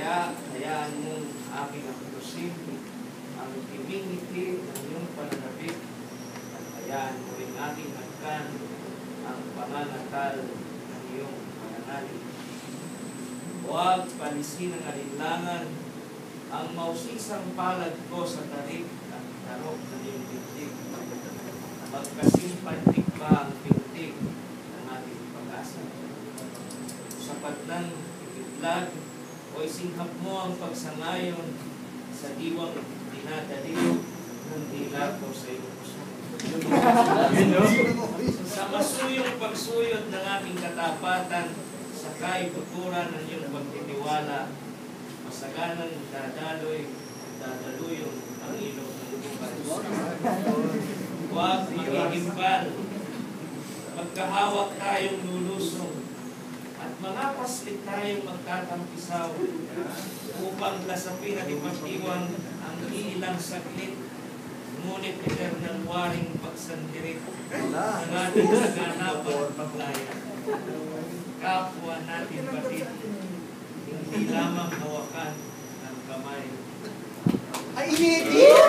Kaya hayaan mong aking akusin ang timingiti ng iyong pananabik at hayaan mo rin aking nagkan ang pangangatal ng iyong pananalig. Huwag palisin ang alinlangan ang mausisang palad ko sa tarik at tarok ng iyong dibdib. Magkasimpantik pa ang pintig ng ating pag-asa. Sapat ng ikitlag o isinghap mo ang pagsangayon sa diwang dinadaliw ng dila ko sa iyong puso. Sa masuyong pagsuyod ng aking katapatan, sa kaituturan ng iyong pagtitiwala, masaganang dadaloy ang ilog ng bukas. Huwag magigimbal, magkahawak tayong lulusong, at mga paslit tayong magtatampisaw upang lasapin at ipagdiwang ang ilang saglit, ngunit eternal waring pagsandirit ng ating naganapan at paglaya. Kapwa natin batid, hindi lamang hawakan ng kamay. Ay, initi!